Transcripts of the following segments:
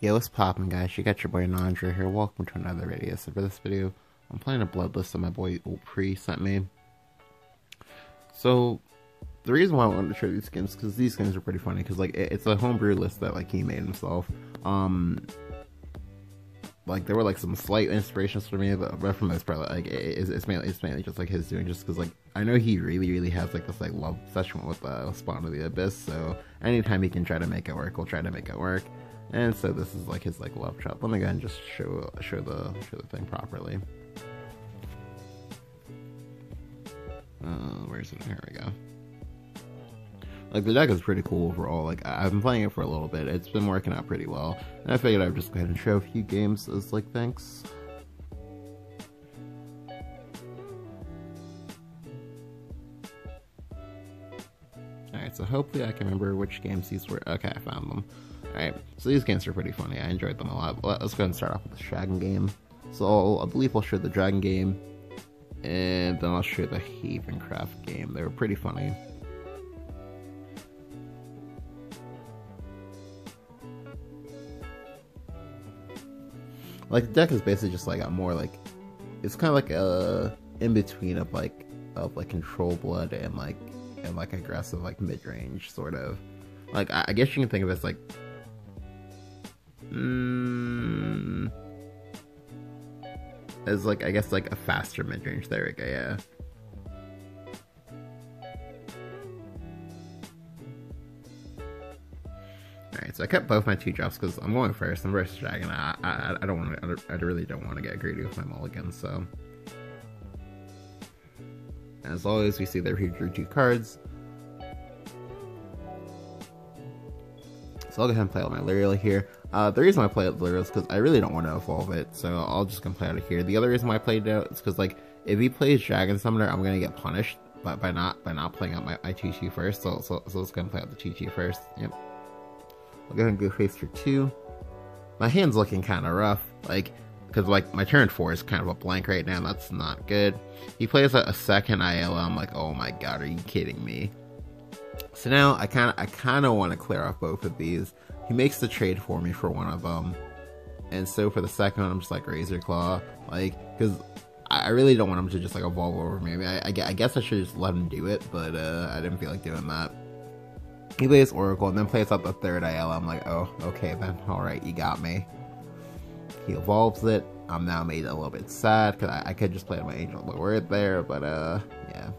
Yo, what's poppin', guys? You got your boy Nandra here. Welcome to another video. So for this video, I'm playing a Bloodlust that my boy Ulpri sent me. So the reason why I wanted to show these skins is because these skins are pretty funny. Because like it's a homebrew list that like he made himself. Like there were like some slight inspirations for me, but for the most part, like it's mainly just like his doing. Just because like I know he really has like this like love obsession with Spawn of the Abyss. So anytime he can try to make it work, we'll try to make it work. And so this is like his like love chop. Let me go ahead and just show the thing properly. Where is it? Here we go. Like the deck is pretty cool overall. Like I've been playing it for a little bit. It's been working out pretty well. And I figured I'd just go ahead and show a few games as like thanks. Alright, so hopefully I can remember which games these were. Okay, I found them. Alright, so these games are pretty funny. I enjoyed them a lot. But let's go ahead and start off with the Dragon game. So I believe I'll show the Dragon game, and then I'll show the Havencraft game. They were pretty funny. Like the deck is basically just like a more like, it's kind of like a in between of like Control Blood and like aggressive like mid range sort of. Like I guess you can think of it as like I guess like a faster mid range. There we go. Yeah. Alright, so I kept both my 2-drops because I'm going first. I'm versus Dragon. I don't want to. I really don't want to get greedy with my mulligan. So, as always, we see that he drew 2 cards. So I'll go ahead and play out my Liriel here. The reason why I play out Liriel is because I really don't want to evolve it. So I'll just gonna play out of here. The other reason why I played it out is because like if he plays Dragon Summoner, I'm gonna get punished by not playing out my Chi-Chi first. So let's go and play out the Chi-Chi first. Yep. I'll go ahead and go face for 2. My hand's looking kind of rough, like, because like my turn 4 is kind of a blank right now. That's not good. He plays a second IL. I'm like, oh my god, are you kidding me? So now I kind of want to clear off both of these. He makes the trade for me for one of them, and so for the second one, I'm just like Razor Claw, like, because I really don't want him to just like evolve over me. I mean, I guess I should just let him do it, but I didn't feel like doing that. He plays Oracle and then plays out the third IL. I'm like, oh, okay then. Alright, you got me. He evolves it. I'm now made a little bit sad because I could just play my Angel of the Word there, but yeah.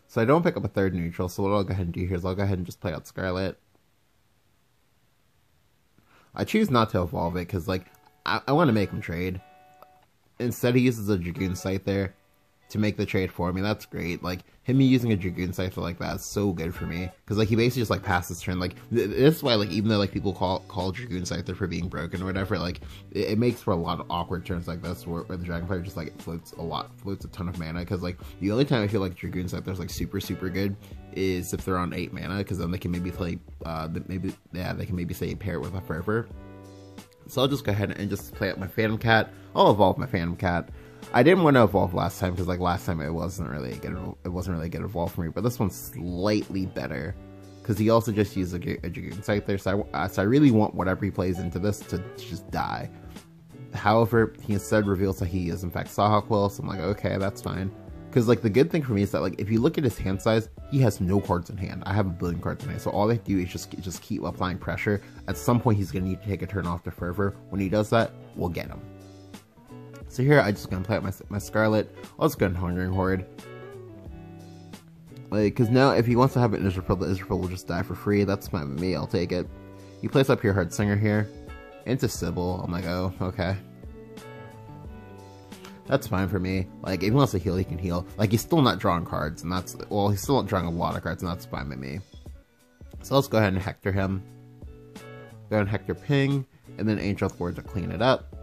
So I don't pick up a third neutral, so what I'll go ahead and do here is I'll go ahead and just play out Scarlet. I choose not to evolve it because, like, I want to make him trade. Instead, he uses a Dragoon Scythe there to make the trade for me. That's great. Like him using a Dragoon Cipher like that is so good for me because like he basically just like passes turn. Like this is why like even though like people call Dragoon Cipher for being broken or whatever, like it makes for a lot of awkward turns like this where the Dragon Player just like floats a ton of mana. Because like the only time I feel like Dragoon Cipher is like super good is if they're on 8 mana, because then they can maybe play they can maybe say pair it with a Fervor. So I'll just go ahead and just play out my Phantom Cat. I'll evolve my Phantom Cat. I didn't want to evolve last time because like last time it wasn't really a good evolve for me, but this one's slightly better because he also just used a Dragoon Scythe there, so I really want whatever he plays into this to just die. However, he instead reveals that he is in fact Sawhawk, so I'm like, okay, that's fine. Because like the good thing for me is that like if you look at his hand size, he has no cards in hand. I have a billion cards in hand, so all they do is just keep applying pressure. At some point, he's gonna need to take a turn off to Fervor. When he does that, we'll get him. So here, I'm just gonna play out my Scarlet. I'll just go and Hungering Horde. Like, because now if he wants to have an Israfil, the Israfil will just die for free. That's fine with me, I'll take it. He plays up here Heartsinger here. Into Sybil. I'm like, oh, okay. That's fine for me. Like, if he wants to heal, he can heal. Like, he's still not drawing cards, and that's, well, he's still not drawing a lot of cards, and that's fine with me. So let's go ahead and Hector him. Go ahead and Hector Ping, and then Angel of the Word to clean it up.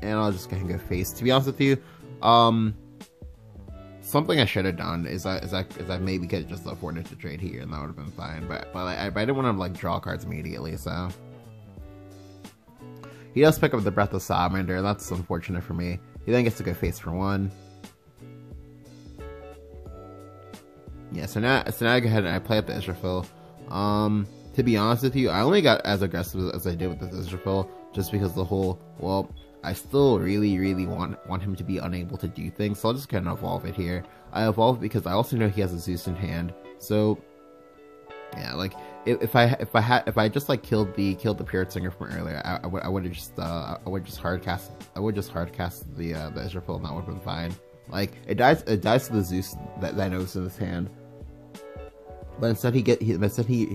And I'll just go ahead and go face. To be honest with you, something I should have done is I maybe could have just afforded to trade here, and that would have been fine. But I didn't want to like draw cards immediately, so he does pick up the Breath of Salamander, and that's unfortunate for me. He then gets to go face for 1. Yeah, so now I go ahead and I play up the Israfil. To To be honest with you, I only got as aggressive as I did with this Israfil just because the whole, well, I still really want him to be unable to do things, so I'll just kind of evolve it here. I evolve because I also know he has a Zeus in hand, so yeah, like if I just like killed the Pyrrhic Singer from earlier, I would just hard cast the Israfil, and that would have been fine. Like it dies to the Zeus that I know is in his hand. But instead he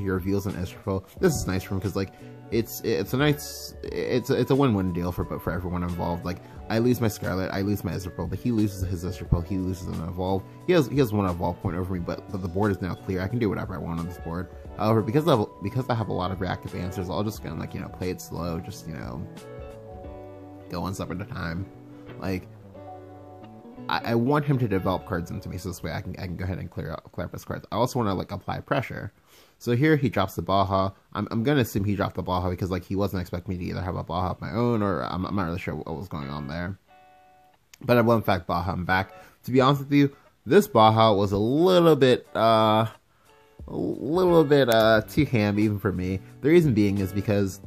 reveals an Israfil. This is nice for him because like it's a win-win deal for everyone involved. Like I lose my Scarlet, I lose my Israfil, but he loses his Israfil, he loses an evolve. He has one evolve point over me, but the board is now clear. I can do whatever I want on this board. However, because I have a lot of reactive answers, I'll just kind of like, you know, play it slow, just, you know, go one step at a time. Like I want him to develop cards into me, so this way I can go ahead and clear up his cards. I also want to like apply pressure. So here he drops the Baja. I'm gonna assume he dropped the Baja because like he wasn't expecting me to either have a Baja of my own, or I'm not really sure what was going on there. But I will in fact Baja him back. To be honest with you, this Baja was a little bit too ham even for me. The reason being is because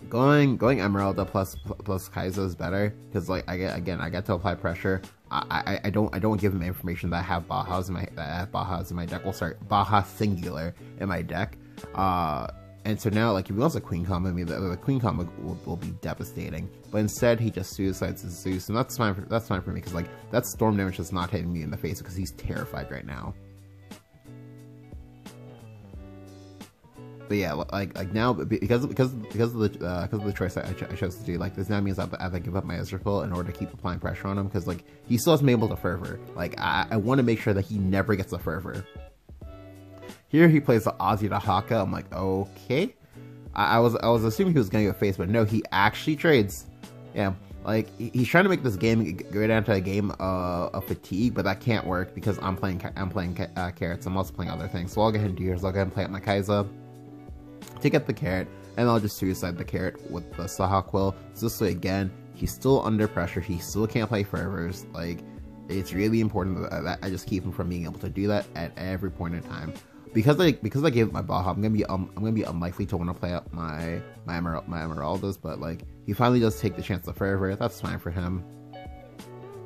going Emeralda plus Kai'Sa is better because like I get to apply pressure. I don't give him information that I have Bajas in my deck. Well, sorry, Baja singular in my deck. And so now like if he wants a Queen combo, I mean the Queen combo will be devastating. But instead he just suicides his Zeus, and that's fine for me because like that storm damage is not hitting me in the face because he's terrified right now. But yeah, like now because of the choice I chose to do, like this now means I have to give up my Israfil in order to keep applying pressure on him because like he still hasn't been able to fervor. Like I want to make sure that he never gets a fervor. Here he plays the Ozzy to Haka. I'm like, okay. I was assuming he was gonna get face, but no, he actually trades. Yeah, like he's trying to make this game go down to a game of fatigue, but that can't work because I'm playing carrots. I'm also playing other things. So all I'll go ahead and do here is I'll go ahead and play up my Kai'Sa, take up the carrot, and I'll just suicide the carrot with the Saha Quill. So this way again, he's still under pressure. He still can't play fervors. Like it's really important that I just keep him from being able to do that at every point in time. Because I gave up my Baja, I'm gonna be unlikely to want to play up my Emeraldas, but like he finally does take the chance to fervor. That's fine for him.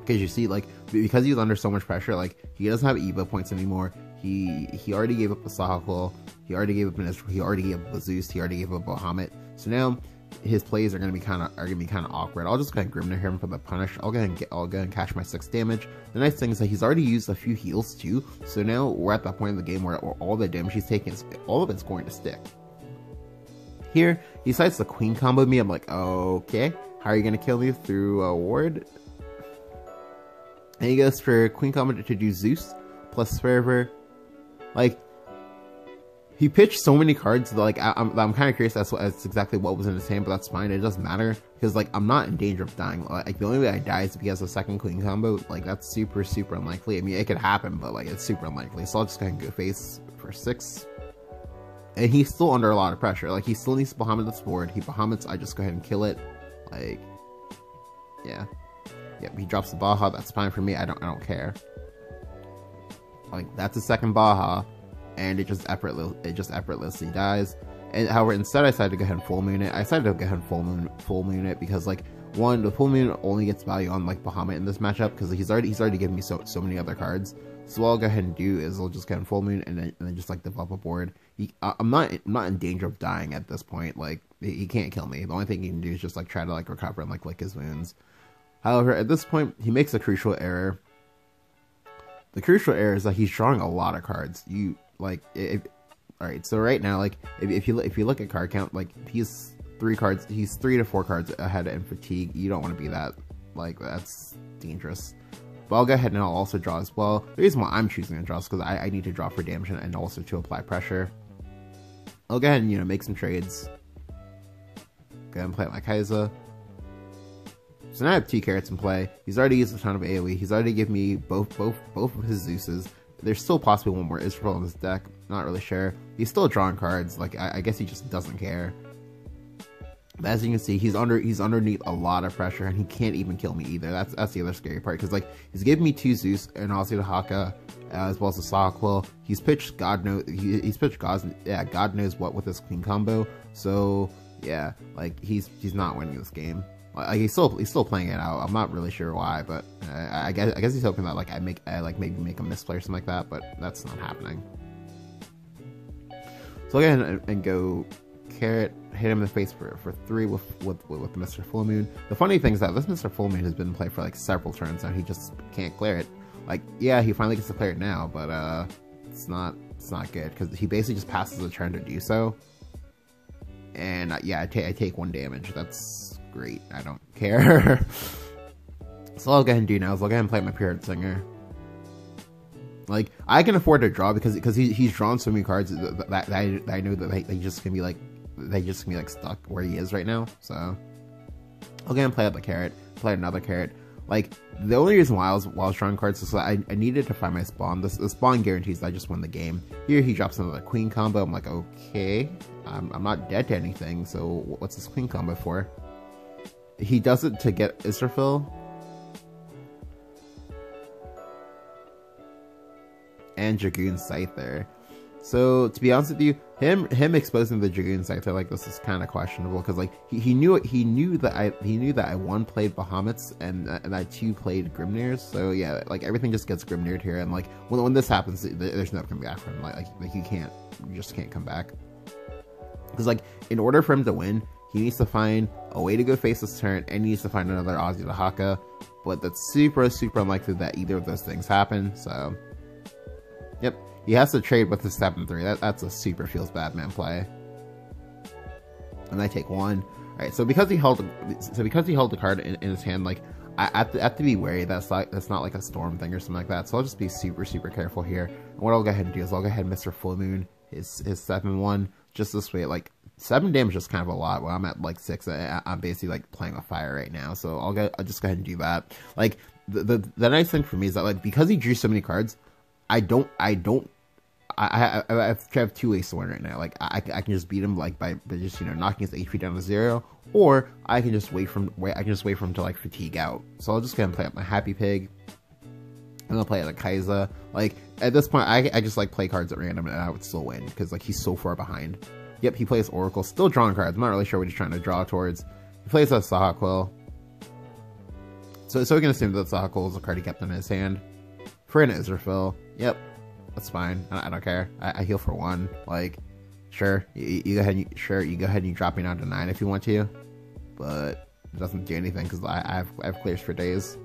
Because you see, like because he's under so much pressure, like he doesn't have Evo points anymore. He already gave up the Saha Quill. He already gave up an Israfil. He already gave up a Zeus. He already gave up Bahamut. So now his plays are gonna be kind of awkward. I'll just go ahead and Grimnir him for the punish. I'll go ahead and catch my 6 damage. The nice thing is that he's already used a few heals too. So now we're at that point in the game where all the damage he's taking, all of it's going to stick. Here he decides to Queen combo me. I'm like, okay, how are you gonna kill me through a ward? And he goes for Queen combo to do Zeus plus fervor. Like he pitched so many cards that like I'm kind of curious as exactly what was in his hand, but that's fine. It doesn't matter because like I'm not in danger of dying. Like the only way I die is if he has a second Queen combo. Like that's super unlikely. I mean it could happen, but like it's super unlikely. So I'll just go ahead and go face for 6. And he's still under a lot of pressure. Like he still needs to Bahamut this board. He Bahamuts, I just go ahead and kill it. Like yeah. Yep, he drops the Baja. That's fine for me. I don't care. Like that's a second Baja, and it just effortlessly dies. And however, instead I decided to go ahead and full moon it. I decided to go ahead and full moon it because like one, the full moon only gets value on like Bahamut in this matchup because he's already given me so many other cards. So what I'll go ahead and do is I'll just go ahead and full moon and then just like develop a board. I'm not in danger of dying at this point. Like he can't kill me. The only thing he can do is just like try to like recover and like lick his wounds. However, at this point he makes a crucial error. The crucial error is that he's drawing a lot of cards. You like alright, so right now, like if you look at card count, like he's 3 to 4 cards ahead in fatigue. You don't want to be that, like that's dangerous. But I'll go ahead and I'll also draw as well. The reason why I'm choosing to draw is because I need to draw for damage and also to apply pressure. I'll go ahead and, you know, make some trades. Go ahead and play my Kai'Sa. So now I have 2 carrots in play. He's already used a ton of AoE. He's already given me both of his Zeuses. There's still possibly one more Israfil in his deck. Not really sure. He's still drawing cards. Like I guess he just doesn't care. As you can see, he's underneath a lot of pressure, and he can't even kill me either. That's the other scary part, because like he's giving me 2 Zeus and also the Haka, as well as the Sawquill. He's pitched God knows what with his clean combo. So yeah, like he's not winning this game. Like he's still playing it out. I'm not really sure why, but I guess he's hoping that like I maybe make a misplay or something like that, but that's not happening. So I'll go ahead and go Carrot, hit him in the face for 3 with Mr. Full Moon. The funny thing is that this Mr. Full Moon has been in play for like several turns now. He just can't clear it. Like, yeah, he finally gets to clear it now, but it's not good, because he basically just passes a turn to do so. And yeah, I take 1 damage. That's great. I don't care. So all I'll go ahead and do now is I'll go ahead and play my Pirate Singer. Like, I can afford to draw because he's drawn so many cards that I know that they just gonna be like stuck where he is right now. So I'll go ahead and play up a carrot, play another carrot. Like, the only reason why I was drawing cards is that I needed to find my spawn. The spawn guarantees that I just win the game. Here he drops another queen combo. I'm like, okay, I'm not dead to anything, so what's this queen combo for? He does it to get Israfil and Dragoon Scyther. So to be honest with you, him exposing the Dragoon Scyther like this is kind of questionable, because like he knew that I 1 played Bahamut's and I 2 played Grimnirs. So yeah, like everything just gets Grimnired here, and like when this happens, there's no coming back from him. Like you just can't come back, because like in order for him to win, he needs to find a way to go face this turn, and he needs to find another Ozzy the Haka. But that's super unlikely that either of those things happen. So yep. He has to trade with the 7-3. That's a super feels bad man play. And I take 1. Alright, so because he held the card in his hand, like I have to be wary that's not like a storm thing or something like that. So I'll just be super careful here. And what I'll go ahead and do is I'll go ahead and Mr. Full Moon his 7-1 just this way. Like 7 damage is kind of a lot. When I'm at like 6, I'm basically like playing with fire right now. So I'll just go ahead and do that. Like the nice thing for me is that like because he drew so many cards, I have 2 ways to win right now. Like I can just beat him like by just knocking his HP down to 0, or I can just wait for him to like fatigue out. So I'll just go ahead and play up my Happy Pig, and I'll play the Kaiser. Like at this point, I just like play cards at random, and I would still win because like he's so far behind. Yep, he plays Oracle, still drawing cards. I'm not really sure what he's trying to draw towards. He plays a Sawquill. So we can assume that Sawquill is a card he kept in his hand. For an Israfil. Yep. That's fine. I don't care. I heal for 1. Like, sure, you go ahead. You go ahead and you drop me down to 9 if you want to, but it doesn't do anything because I have clears for days.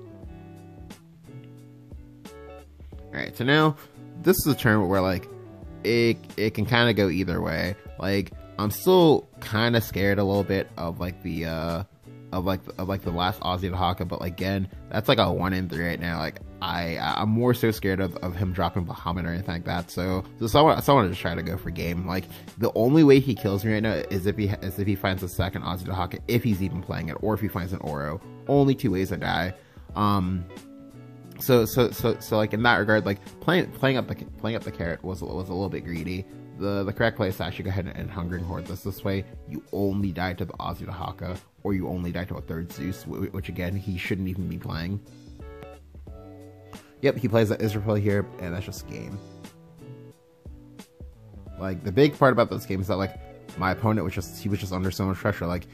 All right, so now this is a turn where like it can kind of go either way. Like I'm still kind of scared a little bit of like the last Ozzy the Haka, but again, that's like a 1 in 3 right now. Like I'm more so scared of him dropping Bahamut or anything like that. So I want to just try to go for game. Like the only way he kills me right now is if he finds a second Ozzy the Haka, if he's even playing it, or if he finds an Oro. Only 2 ways I die. So like in that regard, like playing up the carrot was a little bit greedy. The correct play is to actually go ahead and Hungering Horde this way. You only die to the Ozzy the Haka, or you only die to a 3rd Zeus, which again he shouldn't even be playing. Yep, he plays that Israfil here, and that's just game. Like the big part about this game is that like my opponent was just under so much pressure. Like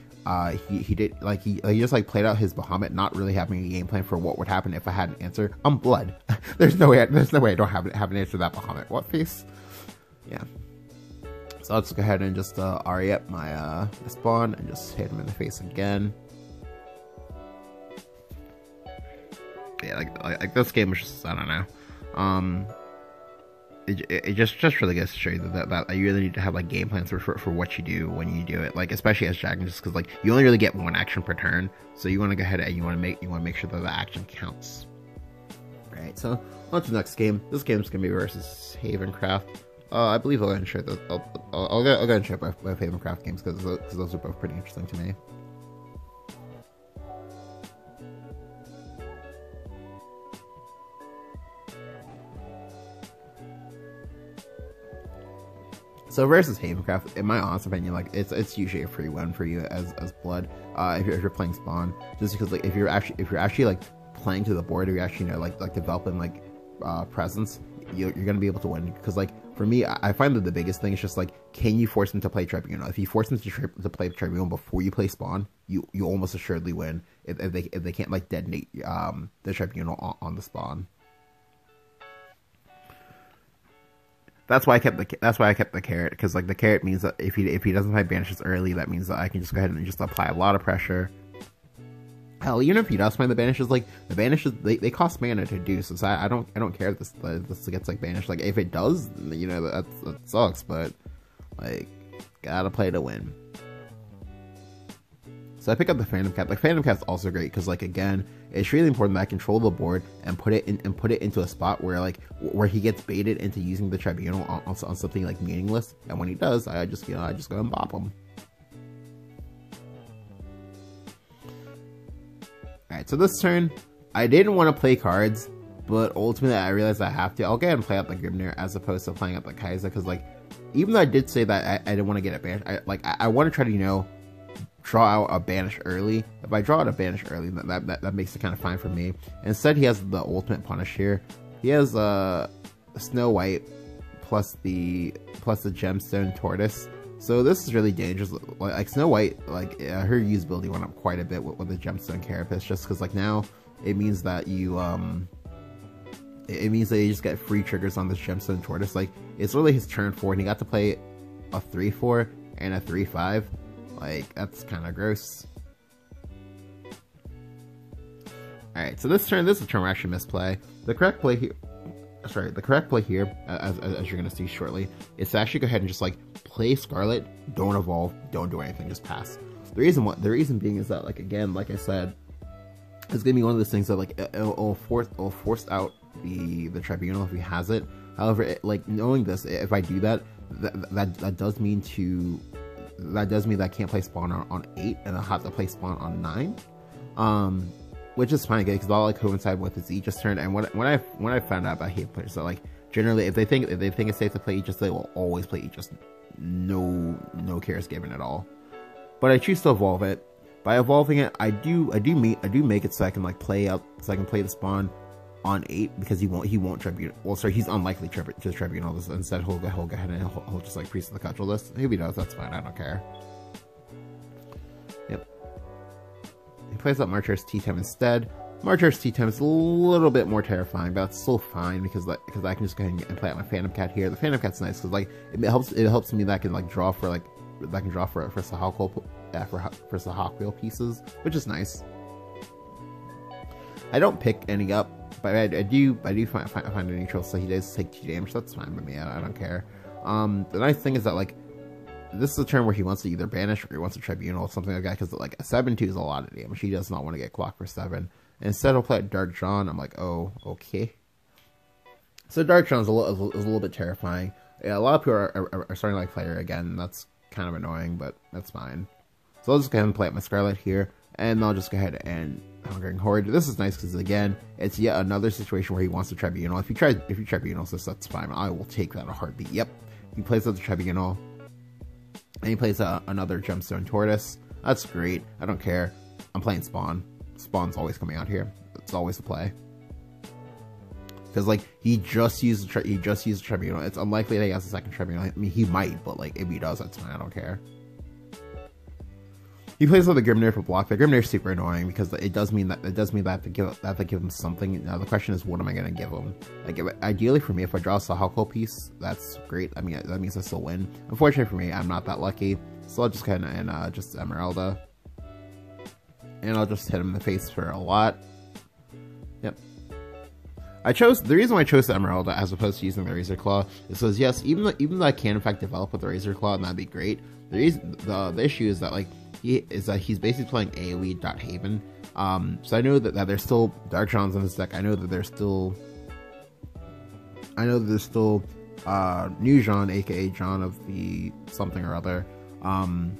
he just like played out his Bahamut, not really having a game plan for what would happen if I had an answer. I'm blood. there's no way I don't have an answer to that Bahamut. What face? Yeah. So let's go ahead and just RE up my spawn and just hit him in the face again. Yeah, like this game was just, I don't know. It just really goes to show you that you really need to have like game plans for what you do when you do it. Like especially as Dragon, just because like you only really get 1 action per turn, so you want to go ahead and you want to make sure that the action counts. Right. So on to the next game. This game's gonna be versus Havencraft. I believe I'll go ahead and share those. I'll go ahead and share both Havencraft games because those are both pretty interesting to me. So versus Havencraft, in my honest opinion, like it's usually a free win for you as Blood, if you're playing Spawn, just because like if you're actually like playing to the board, or you're actually, you know, like developing like presence, you're gonna be able to win. Because like for me, I find that the biggest thing is just like, can you force them to play Tribunal? If you force them to play Tribunal before you play Spawn, you almost assuredly win. If they can't like detonate the Tribunal on the Spawn. That's why I kept the carrot, because like the carrot means that if he doesn't play banishes early, that means that I can just go ahead and just apply a lot of pressure. Hell, even if he does play the banishes, like the banishes they cost mana to do, so I don't care if this gets like banished. Like if it does, you know, that sucks, but like gotta play to win. So I pick up the Phantom Cat. Like Phantom Cat's also great because like again, it's really important that I control the board and put it into a spot where like where he gets baited into using the Tribunal on something like meaningless. And when he does, I just go and bop him. Alright, so this turn, I didn't want to play cards, but ultimately I realized I have to. I'll go ahead and play out the Grimnir as opposed to playing out the Kai'Sa, because like even though I did say that I didn't want to get a banish, I want to try to, you know, draw out a banish early. If I draw out a banish early, that makes it kind of fine for me. Instead, he has the ultimate punish here. He has Snow White plus the Gemstone Tortoise. So this is really dangerous. Like Snow White, like her usability went up quite a bit with the Gemstone Carapace, just because like now it means that you it means that you just get free triggers on this Gemstone Tortoise. Like it's really his turn 4, and he got to play a 3/4 and a 3/5. Like, that's kind of gross. Alright, so this is a turn where I actually misplay. The correct play here, as you're going to see shortly, is to actually go ahead and just, like, play Scarlet, don't evolve, don't do anything, just pass. The reason being is that, like, again, like I said, it's going to be one of those things that, like, it'll force out the Tribunal if he has it. However, like, knowing this, if I do that, that does mean that I can't play Spawn on 8, and I'll have to play Spawn on 9, which is fine because I'll like coincide with his Aegis turn. And when I found out about hate players, that like generally if they think it's safe to play Aegis, they will always play Aegis, no cares given at all. But I choose to evolve it. By evolving it, I do make it so I can like play the Spawn on 8, because he won't Tribunal. Well, sorry, he's unlikely to Tribunal this. Instead, he'll go ahead and he'll just like Priest of the Cudgel this. If he does, that's fine. I don't care. Yep. He plays up Marchers T-Time instead. Marchers T-Time is a little bit more terrifying, but it's still fine because I can just go ahead and play out my Phantom Cat here. The Phantom Cat's nice because like it helps me that I can like draw for Sahawk pieces, which is nice. I don't pick any up, but I do find a neutral, so he does take 2 damage. That's fine with me. I don't care. The nice thing is that like this is a turn where he wants to either banish or he wants to Tribunal, something like that, because like a 7/2 is a lot of damage. He does not want to get clocked for 7. Instead, he'll play Dark John. I'm like, oh, okay. So Dark John is a little bit terrifying. Yeah, a lot of people are starting to like play her again. And that's kind of annoying, but that's fine. So I'll just go ahead and play up my Scarlet here, and I'll just go ahead and Hungering Horde. This is nice because again, it's yet another situation where he wants to Tribunal. If he Tribunals this, that's fine. I will take that a heartbeat. Yep, he plays out the Tribunal, and he plays another Gemstone Tortoise. That's great. I don't care. I'm playing Spawn. Spawn's always coming out here. It's always the play. Because like he just used Tribunal. It's unlikely that he has a second Tribunal. I mean, he might, but like if he does, that's fine. I don't care. He plays with the Grimnir for block. The Grimnir is super annoying because it does mean that I have to give him something. Now the question is, what am I gonna give him? Like ideally for me, if I draw a Sahawk piece, that's great. I mean that means I still win. Unfortunately for me, I'm not that lucky. So I'll just kind of and just Emeralda, and I'll just hit him in the face for a lot. Yep. The reason why I chose the Emeralda as opposed to using the Razor Claw is because yes, even though I can in fact develop with the Razor Claw, and that'd be great. The issue is that like he's basically playing AoE.Haven. So I know that there's still Dark Johns in this deck. I know that there's still New John, aka John of the something or other. And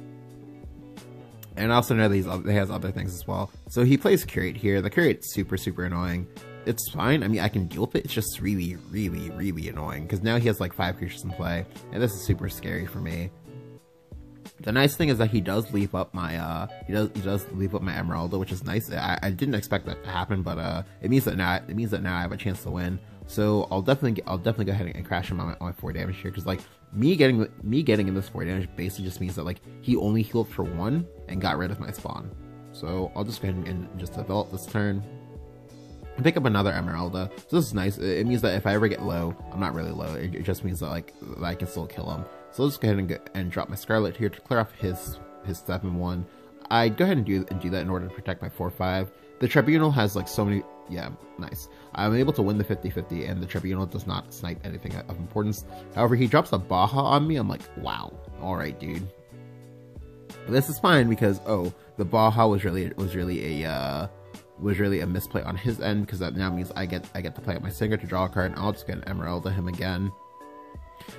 I also know that he has other things as well. So he plays Curate here. The Curate's super annoying. it's fine. I mean, I can deal with it. It's just really, really, really annoying because now he has like 5 creatures in play, and this is super scary for me. The nice thing is that he does leave up my he does leave up my Emeralda, which is nice. I didn't expect that to happen, but it means that now I have a chance to win. So I'll definitely go ahead and crash him on my 4 damage here, because like me getting in this 4 damage basically just means that like he only healed for 1 and got rid of my spawn. So I'll just go ahead and just develop this turn. And pick up another Emeralda. So this is nice. It means that if I ever get low, I'm not really low. It just means that like that I can still kill him. So let's go ahead and drop my Scarlet here to clear off his 7-1. I'd go ahead and do that in order to protect my 4-5. The Tribunal has like so many. Yeah, nice. I'm able to win the 50-50, and the Tribunal does not snipe anything of importance. However, he drops a Baja on me. I'm like, wow, all right, dude. But this is fine because the Baja was really a misplay on his end, because that now means I get to play up my Singer to draw a card, and I'll just get an Emerald to him again.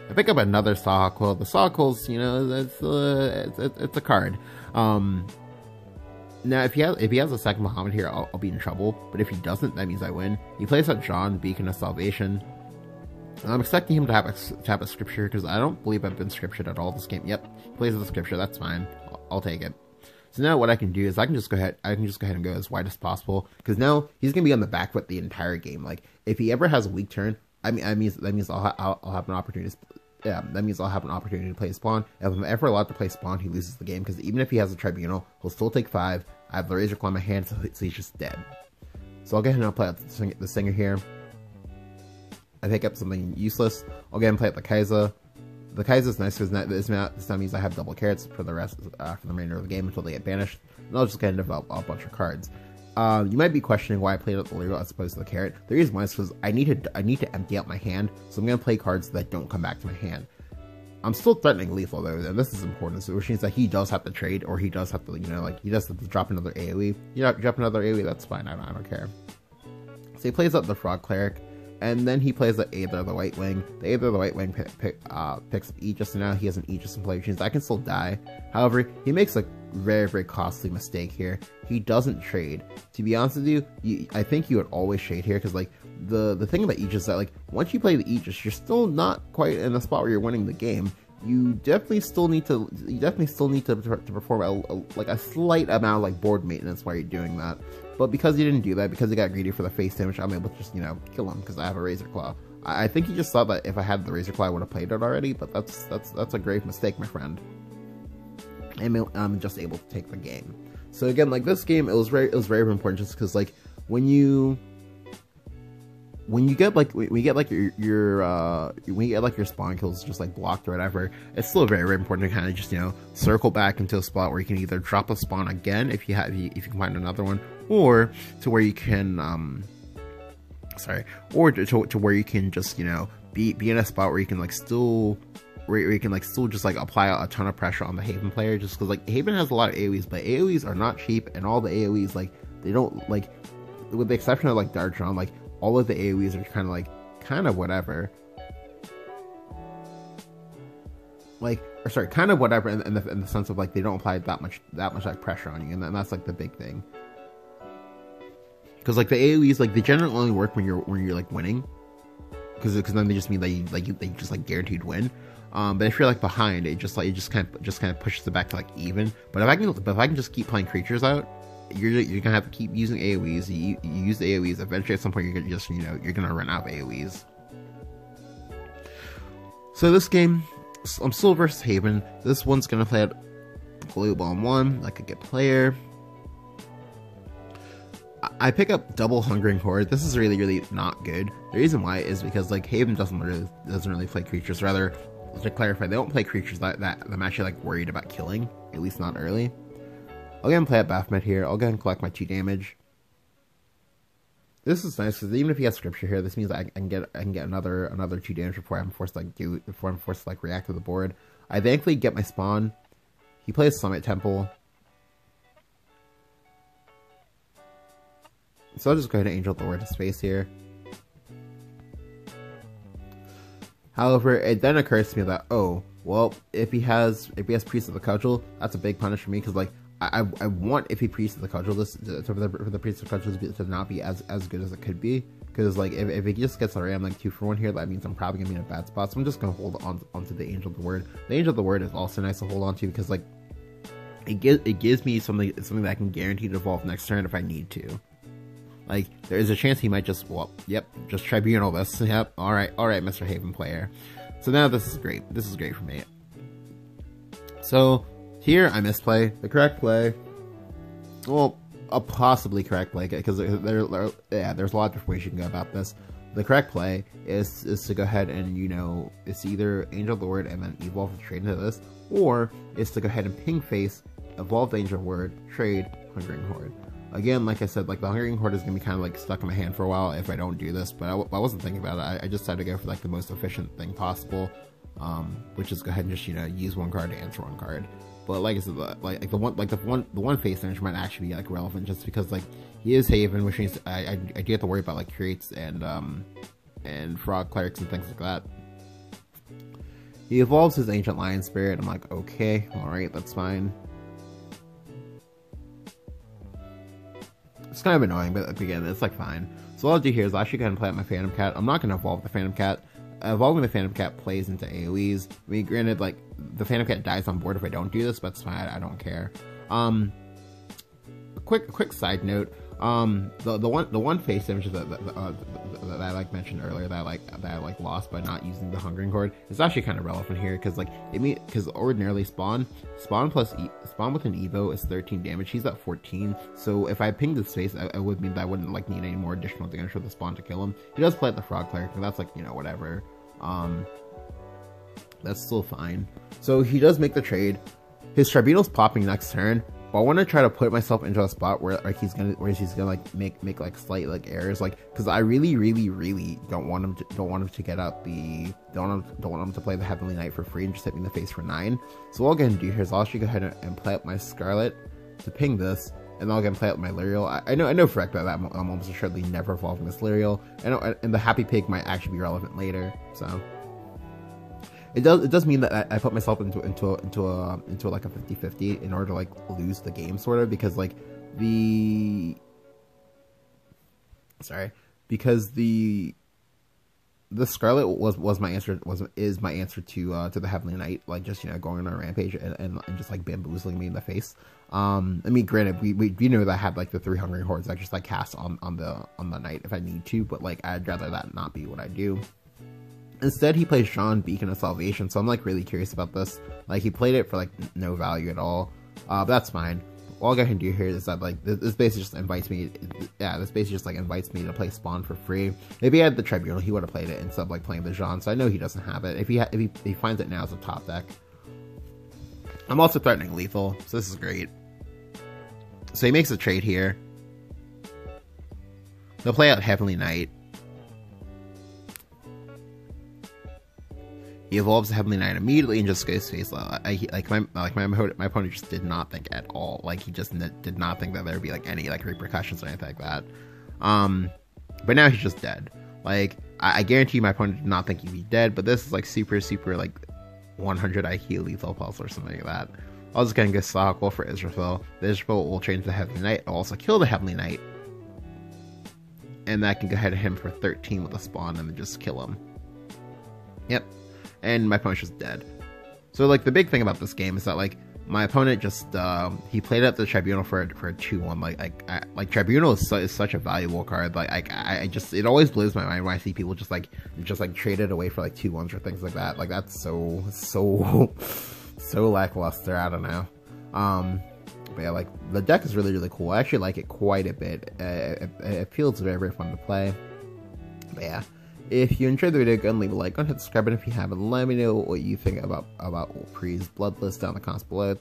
I pick up another Sawhawk Quill. The Sawhawk Quill's, you know, it's a card. Now if he has a second Muhammad here, I'll be in trouble. But if he doesn't, that means I win. He plays out John, Beacon of Salvation. I'm expecting him to have a Scripture, because I don't believe I've been Scriptured at all this game. Yep, he plays the Scripture. That's fine. I'll take it. So now what I can do is I can just go ahead and go as wide as possible, because now he's gonna be on the back foot the entire game. Like if he ever has a weak turn, that means I'll have an opportunity. Yeah, that means I'll have an opportunity to play Spawn. If I'm ever allowed to play Spawn, he loses the game, because even if he has a Tribunal, he'll still take 5. I have the Razor Claw in my hand, so he's just dead. So I'll go ahead and play out the Singer here. I pick up something useless. I'll go ahead and play out the Kaiser. The Kaiser's nice because this now means I have double carrots for the remainder of the game until they get banished. And I'll just go ahead and develop a bunch of cards. You might be questioning why I played out the Lero as opposed to the Carrot. The reason why is because I need to empty out my hand, so I'm gonna play cards that don't come back to my hand. I'm still threatening lethal though, and this is important, which means that he does have to trade, or he does have to, you know, like he does have to drop another AoE. You know, drop another AoE, that's fine. I don't care. So he plays out the Frog Cleric, and then he plays the Aether the White Wing. The Aether the White Wing picks up Aegis, so now he has an Aegis in play, which means I can still die. However, he makes a very, very costly mistake here. He doesn't trade. To be honest with you, I think you would always trade here, because like the thing about Aegis is that like once you play the Aegis, you're still not quite in a spot where you're winning the game. You definitely still need to perform like a slight amount of like board maintenance while you're doing that. But because he didn't do that, because he got greedy for the face damage, I'm able to just, you know, kill him because I have a Razor Claw. I think he just thought that if I had the Razor Claw, I would have played it already, but that's a grave mistake, my friend. And I'm just able to take the game. So again, like this game, it was very important, just because like when you get like your spawn kills just like blocked or whatever, it's still very, very important to kind of just, you know, circle back into a spot where you can either drop a spawn again if you can find another one, or to where you can to where you can just, you know, be in a spot where you can like still just like apply a ton of pressure on the Haven player, just because like Haven has a lot of AoEs, but AoEs are not cheap, and all the AoEs, like they don't, like, with the exception of like Dartron, like all of the AoEs are kind of whatever. Kind of whatever in the sense of like they don't apply that much like pressure on you, and that's like the big thing. Because like the AoEs, like they generally only work when you're like winning, because then they just mean that they just like guaranteed win. But if you're like behind, it just kind of pushes it back to like even. But if I can just keep playing creatures out, you're gonna have to keep using AoEs. You use the AoEs. Eventually, at some point, you're gonna just, you know, you're gonna run out of AoEs. So this game, I'm still versus Haven. This one's gonna play at Glue Bomb 1, like a good player. I pick up double Hungering Horde. This is really, really not good. The reason why is because like Haven doesn't really play creatures. Rather, to clarify, they don't play creatures that I'm actually like worried about killing. At least not early. I'll go ahead and play at Baphomet here. I'll go ahead and collect my 2 damage. This is nice because even if he has Scripture here, this means I can get another 2 damage before I'm forced to react to the board. I thankfully get my spawn. He plays Summit Temple. So I'll just go ahead and Angel Thor to space here. However, it then occurs to me that, oh, well, if he has Priest of the Cudgel, that's a big punish for me, because like I want if he Priest of the Cudgel this for the Priest of the Cudgel to not be as good as it could be, because like if it just gets already, I'm like 2-for-1 here, that means I'm probably gonna be in a bad spot. So I'm just gonna hold onto the Angel of the Word. The Angel of the Word is also nice to hold on to because like it gives me something that I can guarantee to evolve next turn if I need to. Like there is a chance he might just just Tribunal this. Yep. All right, Mr. Haven player. So now this is great. This is great for me. So here I misplay the correct play. Well, a possibly correct play because there's a lot of different ways you can go about this. The correct play is to go ahead and it's either Angel of the Word and then evolve the trade into this, or is to go ahead and ping face, evolve the Angel of the Word, trade Hungering Horde. Again, like I said, like the Hungering Horde is gonna be kind of like stuck in my hand for a while if I don't do this, but I wasn't thinking about it. I just had to go for like the most efficient thing possible, which is go ahead and just use one card to answer one card. But like I said, the one face damage might actually be like relevant just because like he is Haven, which means I do have to worry about like creates and frog clerics and things like that. He evolves his Ancient Lion Spirit. I'm like, okay, all right, that's fine. It's kind of annoying, but again, it's like fine. So what I'll do here is I'll actually go ahead and play out my Phantom Cat. I'm not going to evolve the Phantom Cat. Evolving the Phantom Cat plays into AoEs. I mean, granted, like, the Phantom Cat dies on board if I don't do this, but it's fine, I don't care. A quick side note, the one face damage that I like mentioned earlier that I lost by not using the Hungering Horde is actually kind of relevant here because like because ordinarily spawn with an Evo is 13 damage. He's at 14, so if I pinged this face, I would mean that I wouldn't like need any more additional damage for the spawn to kill him. He does play at the Frog Cleric, but that's like whatever. That's still fine. So he does make the trade. His Tribunal's popping next turn. But I want to try to put myself into a spot where like he's gonna like make like slight like errors, like because I really don't want him to get out the don't want him to play the Heavenly Knight for free and just hit me in the face for 9. So what I'll go ahead and do here is I'll actually go ahead and play up my Scarlet to ping this, and I'll go and play up my Liriel. I know for a fact that I'm almost assuredly never evolving this Liriel, and the Happy Pig might actually be relevant later. So it does mean that I put myself into like a 50-50 in order to like lose the game sort of, because like the Scarlet is my answer to the Heavenly Knight, like just going on a rampage and just like bamboozling me in the face. I mean, granted, we know that I have like the 3 Hungry Hordes I just like cast on the Knight if I need to, but like I'd rather that not be what I do. Instead, he plays Jean, Beacon of Salvation, so I'm like really curious about this. Like he played it for like no value at all, but that's fine. All I can do here is that like this basically just invites me. Yeah, this basically just like invites me to play Spawn for free. If he had the Tribunal, he would have played it instead of like playing the Jean. So I know he doesn't have it. If he finds it now as a top deck. I'm also threatening lethal, so this is great. So he makes a trade here. He'll play out Heavenly Knight. He evolves the Heavenly Knight immediately and just goes face low. My opponent just did not think at all. Like he just did not think that there would be like any like repercussions or anything like that. But now he's just dead. Like I guarantee my opponent did not think he'd be dead. But this is like super like 100 IQ lethal pulse or something like that. I'll just go and go Slowpoke for Israfil. The Israfil will change the Heavenly Knight. It'll also kill the Heavenly Knight, and that can go ahead of him for 13 with a spawn and then just kill him. Yep. And my opponent's just dead. So like the big thing about this game is that like my opponent just he played up the Tribunal for a 2-1. Like Tribunal is such a valuable card. Like I just, it always blows my mind when I see people just trade it away for like 2-1s or things like that. Like that's so lackluster. I don't know. But yeah, like the deck is really cool. I actually like it quite a bit. It feels very fun to play. But yeah. If you enjoyed the video, go and leave a like, go and hit subscribe, and if you haven't, let me know what you think about Ulpri's Bloodlust down in the comments below.